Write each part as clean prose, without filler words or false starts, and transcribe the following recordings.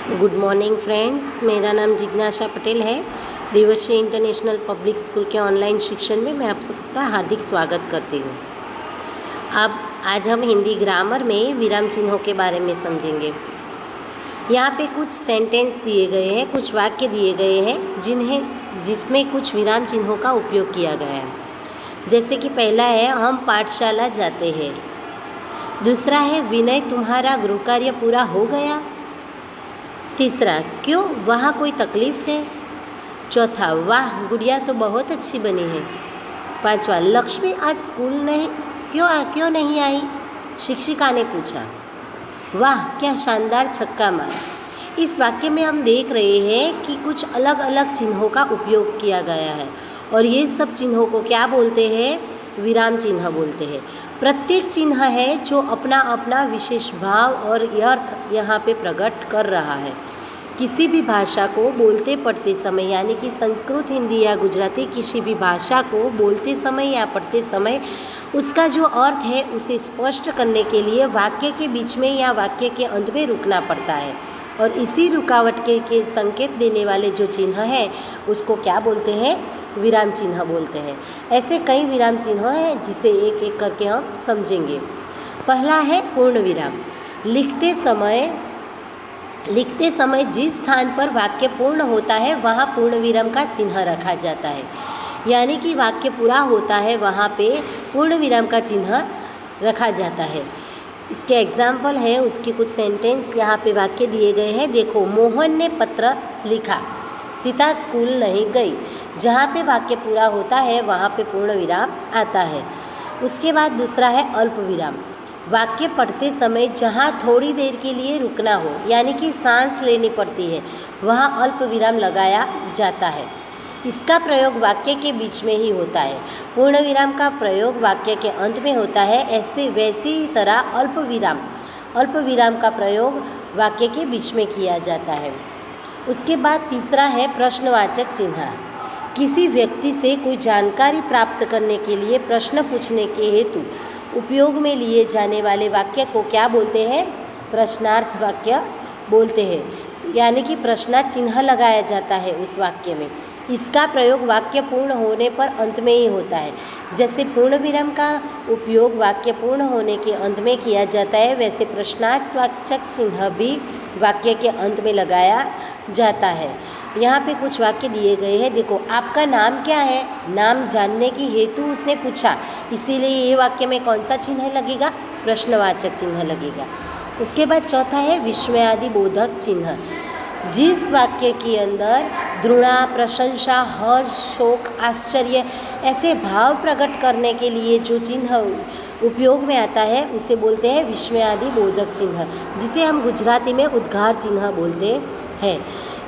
Good morning friends, मेरा नाम जिज्ञासा पटेल है। देवर्षी इंटरनेशनल पब्लिक स्कूल के ऑनलाइन शिक्षण में मैं आप सबका हार्दिक स्वागत करती हूँ। अब आज हम हिंदी ग्रामर में विराम चिन्हों के बारे में समझेंगे। यहाँ पे कुछ सेंटेंस दिए गए हैं, कुछ वाक्य दिए गए हैं जिसमें कुछ विराम चिन्हों का उपयोग किया गया है। जैसे कि पहला है, हम पाठशाला जाते हैं। दूसरा है, विनय तुम्हारा गृह कार्य पूरा हो गया। तीसरा, क्यों वहाँ कोई तकलीफ़ है। चौथा, वाह गुड़िया तो बहुत अच्छी बनी है। पांचवा, लक्ष्मी आज स्कूल नहीं क्यों नहीं आई, शिक्षिका ने पूछा। वाह क्या शानदार छक्का मारा। इस वाक्य में हम देख रहे हैं कि कुछ अलग अलग चिन्हों का उपयोग किया गया है और ये सब चिन्हों को क्या बोलते हैं, विराम चिन्ह बोलते हैं। प्रत्येक चिन्ह है जो अपना अपना विशेष भाव और अर्थ यहाँ पे प्रकट कर रहा है। किसी भी भाषा को बोलते पढ़ते समय, यानी कि संस्कृत, हिंदी या गुजराती, किसी भी भाषा को बोलते समय या पढ़ते समय उसका जो अर्थ है उसे स्पष्ट करने के लिए वाक्य के बीच में या वाक्य के अंत में रुकना पड़ता है और इसी रुकावट के संकेत देने वाले जो चिन्ह है उसको क्या बोलते हैं, विराम चिन्ह बोलते हैं। ऐसे कई विराम चिन्ह हैं जिसे एक एक करके हम समझेंगे। पहला है पूर्ण विराम। लिखते समय जिस स्थान पर वाक्य पूर्ण होता है वहाँ पूर्ण विराम का चिन्ह रखा जाता है, यानी कि वाक्य पूरा होता है वहाँ पे पूर्ण विराम का चिन्ह रखा जाता है। इसके एग्जाम्पल है, उसके कुछ सेंटेंस यहाँ पे वाक्य दिए गए हैं। देखो, मोहन ने पत्र लिखा, सीता स्कूल नहीं गई। जहाँ पे वाक्य पूरा होता है वहाँ पे पूर्ण विराम आता है। उसके बाद दूसरा है अल्प विराम। वाक्य पढ़ते समय जहाँ थोड़ी देर के लिए रुकना हो, यानी कि सांस लेनी पड़ती है, वहाँ अल्प विराम लगाया जाता है। इसका प्रयोग वाक्य के बीच में ही होता है। पूर्ण विराम का प्रयोग वाक्य के अंत में होता है। वैसी ही तरह अल्प विराम का प्रयोग वाक्य के बीच में किया जाता है। उसके बाद तीसरा है प्रश्नवाचक चिन्ह। किसी व्यक्ति से कोई जानकारी प्राप्त करने के लिए प्रश्न पूछने के हेतु उपयोग में लिए जाने वाले वाक्य को क्या बोलते हैं, प्रश्नार्थ वाक्य बोलते हैं, यानी कि प्रश्नार्थ चिन्ह लगाया जाता है उस वाक्य में। इसका प्रयोग वाक्य पूर्ण होने पर अंत में ही होता है। जैसे पूर्ण विराम का उपयोग वाक्य पूर्ण होने के अंत में किया जाता है, वैसे प्रश्नार्थवाचक चिन्ह भी वाक्य के अंत में लगाया जाता है। यहाँ पे कुछ वाक्य दिए गए हैं। देखो, आपका नाम क्या है, नाम जानने की हेतु उसने पूछा, इसीलिए ये वाक्य में कौन सा चिन्ह लगेगा, प्रश्नवाचक चिन्ह लगेगा। उसके बाद चौथा है विस्मयादि बोधक चिन्ह। जिस वाक्य के अंदर घृणा, प्रशंसा, हर्ष, शोक, आश्चर्य ऐसे भाव प्रकट करने के लिए जो चिन्ह उपयोग में आता है उसे बोलते हैं विस्मयादि बोधक चिन्ह, जिसे हम गुजराती में उद्गार चिन्ह बोलते हैं।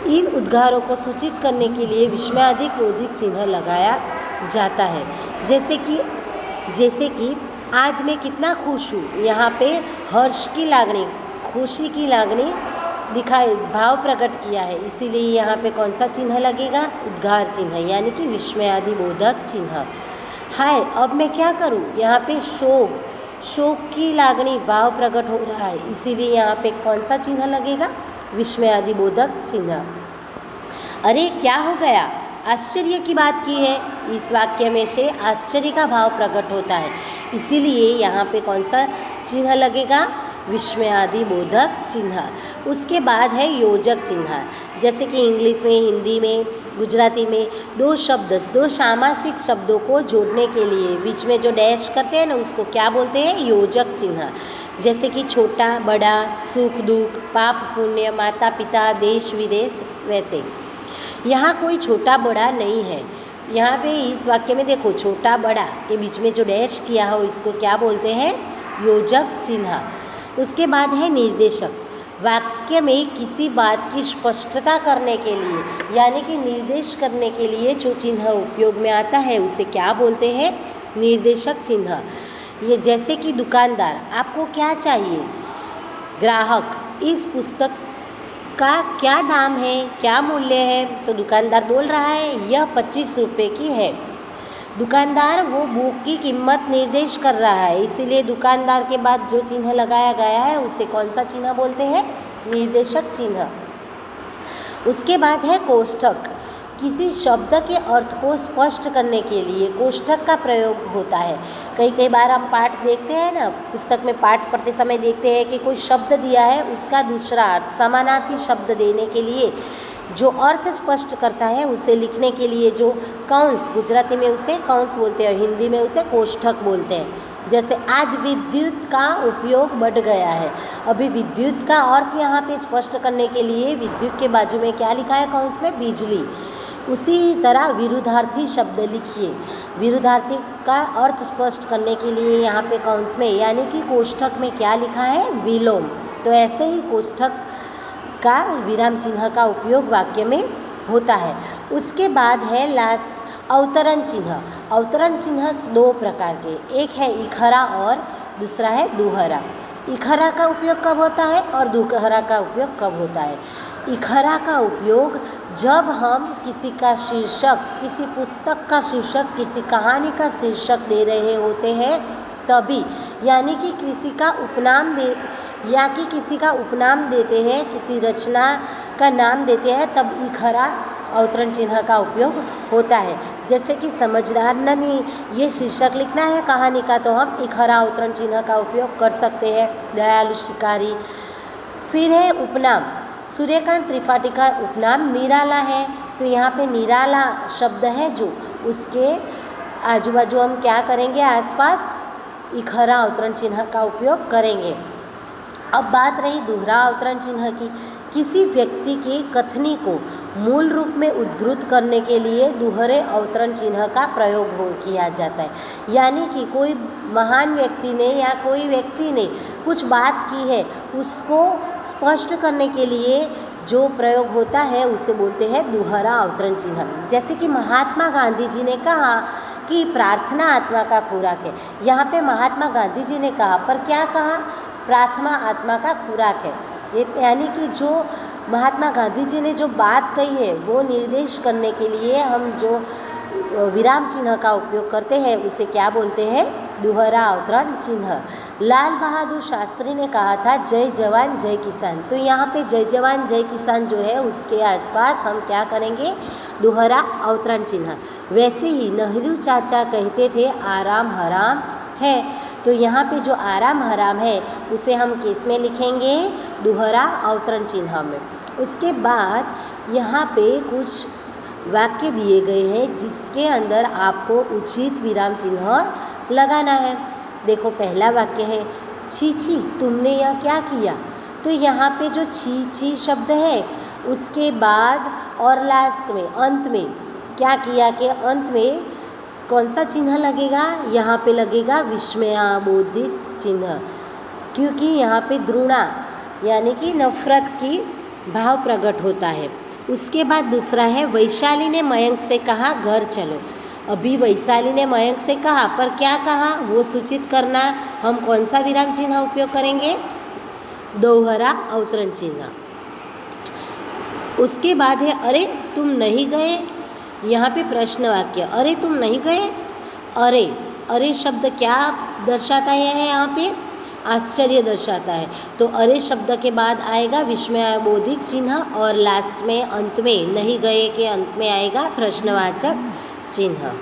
इन उद्गारों को सूचित करने के लिए विस्मयादि बोधक चिन्ह लगाया जाता है। जैसे कि आज मैं कितना खुश हूँ, यहाँ पे हर्ष की लागनी, खुशी की लागनी दिखाई, भाव प्रकट किया है, इसीलिए यहाँ पे कौन सा चिन्ह लगेगा, उद्गार चिन्ह, यानी कि विस्मयादि बोधक चिन्ह। हाय अब मैं क्या करूँ, यहाँ पे शोक की लागनी, भाव प्रकट हो रहा है, इसीलिए यहाँ पे कौन सा चिन्ह लगेगा, विस्मयादि बोधक चिन्ह। अरे क्या हो गया, आश्चर्य की बात की है, इस वाक्य में से आश्चर्य का भाव प्रकट होता है, इसीलिए यहाँ पे कौन सा चिन्ह लगेगा, विस्मयादि बोधक चिन्ह। उसके बाद है योजक चिन्ह। जैसे कि इंग्लिश में, हिंदी में, गुजराती में दो सामासिक शब्दों को जोड़ने के लिए बीच में जो डैश करते हैं ना, उसको क्या बोलते हैं, योजक चिन्ह। जैसे कि छोटा बड़ा, सुख दुख, पाप पुण्य, माता पिता, देश विदेश, वैसे यहाँ कोई छोटा बड़ा नहीं है। यहाँ पे इस वाक्य में देखो, छोटा बड़ा के बीच में जो डैश किया हो इसको क्या बोलते हैं, योजक चिन्ह। उसके बाद है निर्देशक। वाक्य में किसी बात की स्पष्टता करने के लिए, यानी कि निर्देश करने के लिए जो चिन्ह उपयोग में आता है उसे क्या बोलते हैं, निर्देशक चिन्ह। ये जैसे कि दुकानदार, आपको क्या चाहिए, ग्राहक, इस पुस्तक का क्या दाम है, क्या मूल्य है, तो दुकानदार बोल रहा है यह 25 रुपये की है। दुकानदार वो बुक की कीमत निर्देश कर रहा है, इसीलिए दुकानदार के बाद जो चिन्ह लगाया गया है उसे कौन सा चिन्ह बोलते हैं, निर्देशक चिन्ह। उसके बाद है कोष्ठक। किसी शब्द के अर्थ को स्पष्ट करने के लिए कोष्ठक का प्रयोग होता है। कई बार हम पाठ देखते हैं ना, पुस्तक में पाठ पढ़ते समय देखते हैं कि कोई शब्द दिया है, उसका दूसरा अर्थ समानार्थी शब्द देने के लिए जो अर्थ स्पष्ट करता है उसे लिखने के लिए जो कंस, गुजराती में उसे कंस बोलते हैं, हिंदी में उसे कोष्ठक बोलते हैं। जैसे आज विद्युत का उपयोग बढ़ गया है। अभी विद्युत का अर्थ यहाँ पे स्पष्ट करने के लिए विद्युत के बाजू में क्या लिखा है कंस में? बिजली। उसी तरह विरुद्धार्थी शब्द लिखिए। विरुद्धार्थी का अर्थ स्पष्ट करने के लिए यहाँ पे कंस में यानी कि कोष्ठक में क्या लिखा है? विलोम। तो ऐसे ही कोष्ठक का विराम चिन्ह का उपयोग वाक्य में होता है। उसके बाद है लास्ट अवतरण चिन्ह। अवतरण चिन्ह दो प्रकार के, एक है इखरा और दूसरा है दुहरा। इखरा का उपयोग कब होता है और दुहरा का उपयोग कब होता है? इखरा का उपयोग जब हम किसी का शीर्षक, किसी पुस्तक का शीर्षक, किसी कहानी का शीर्षक दे रहे होते हैं तभी, यानी कि किसी का उपनाम देते हैं, किसी रचना का नाम देते हैं, तब इखरा अवतरण चिन्ह का उपयोग होता है। जैसे कि समझदार नन्ही, ये शीर्षक लिखना है कहानी का, तो हम इखरा अवतरण चिन्ह का उपयोग कर सकते हैं। दयालु शिकारी। फिर है उपनाम। सूर्यकांत त्रिपाठी का उपनाम निराला है, तो यहाँ पे निराला शब्द है जो, उसके आजू बाजू हम क्या करेंगे? आसपास इखरा अवतरण चिन्ह का उपयोग करेंगे। अब बात रही दोहरा अवतरण चिन्ह की। किसी व्यक्ति की कथनी को मूल रूप में उद्धृत करने के लिए दोहरे अवतरण चिन्ह का प्रयोग किया जाता है। यानी कि कोई महान व्यक्ति ने या कोई व्यक्ति ने कुछ बात की है, उसको स्पष्ट करने के लिए जो प्रयोग होता है उसे बोलते हैं दोहरा अवतरण चिन्ह। जैसे कि महात्मा गांधी जी ने कहा कि प्रार्थना आत्मा का खुराक है। यहाँ पे महात्मा गांधी जी ने कहा, पर क्या कहा? प्रार्थना आत्मा का खुराक है। ये यानी कि जो महात्मा गांधी जी ने जो बात कही है वो निर्देश करने के लिए हम जो विराम चिन्ह का उपयोग करते हैं उसे क्या बोलते हैं? दोहरा अवतरण चिन्ह। लाल बहादुर शास्त्री ने कहा था जय जवान जय किसान, तो यहाँ पे जय जवान जय किसान जो है उसके आसपास हम क्या करेंगे? दोहरा अवतरण चिन्ह। वैसे ही नेहरू चाचा कहते थे आराम हराम है, तो यहाँ पे जो आराम हराम है उसे हम किस में लिखेंगे? दोहरा अवतरण चिन्ह में। उसके बाद यहाँ पे कुछ वाक्य दिए गए हैं जिसके अंदर आपको उचित विराम चिन्ह लगाना है। देखो पहला वाक्य है, छी छी तुमने यह क्या किया। तो यहाँ पे जो छी छी शब्द है उसके बाद और लास्ट में, अंत में क्या किया के अंत में कौन सा चिन्ह लगेगा? यहाँ पे लगेगा विस्मयाबोधिक चिन्ह, क्योंकि यहाँ पे द्रुणा यानी कि नफरत की भाव प्रकट होता है। उसके बाद दूसरा है वैशाली ने मयंक से कहा घर चलो। अभी वैशाली ने मयंक से कहा, पर क्या कहा वो सूचित करना, हम कौन सा विराम चिन्ह उपयोग करेंगे? दोहरा अवतरण चिन्ह। उसके बाद है अरे तुम नहीं गए। यहाँ पे प्रश्न वाक्य, अरे तुम नहीं गए। अरे शब्द क्या दर्शाता है? यहाँ पे आश्चर्य दर्शाता है। तो अरे शब्द के बाद आएगा विस्मयाबोधिक चिन्ह और लास्ट में अंत में नहीं गए के अंत में आएगा प्रश्नवाचक चिन्ह।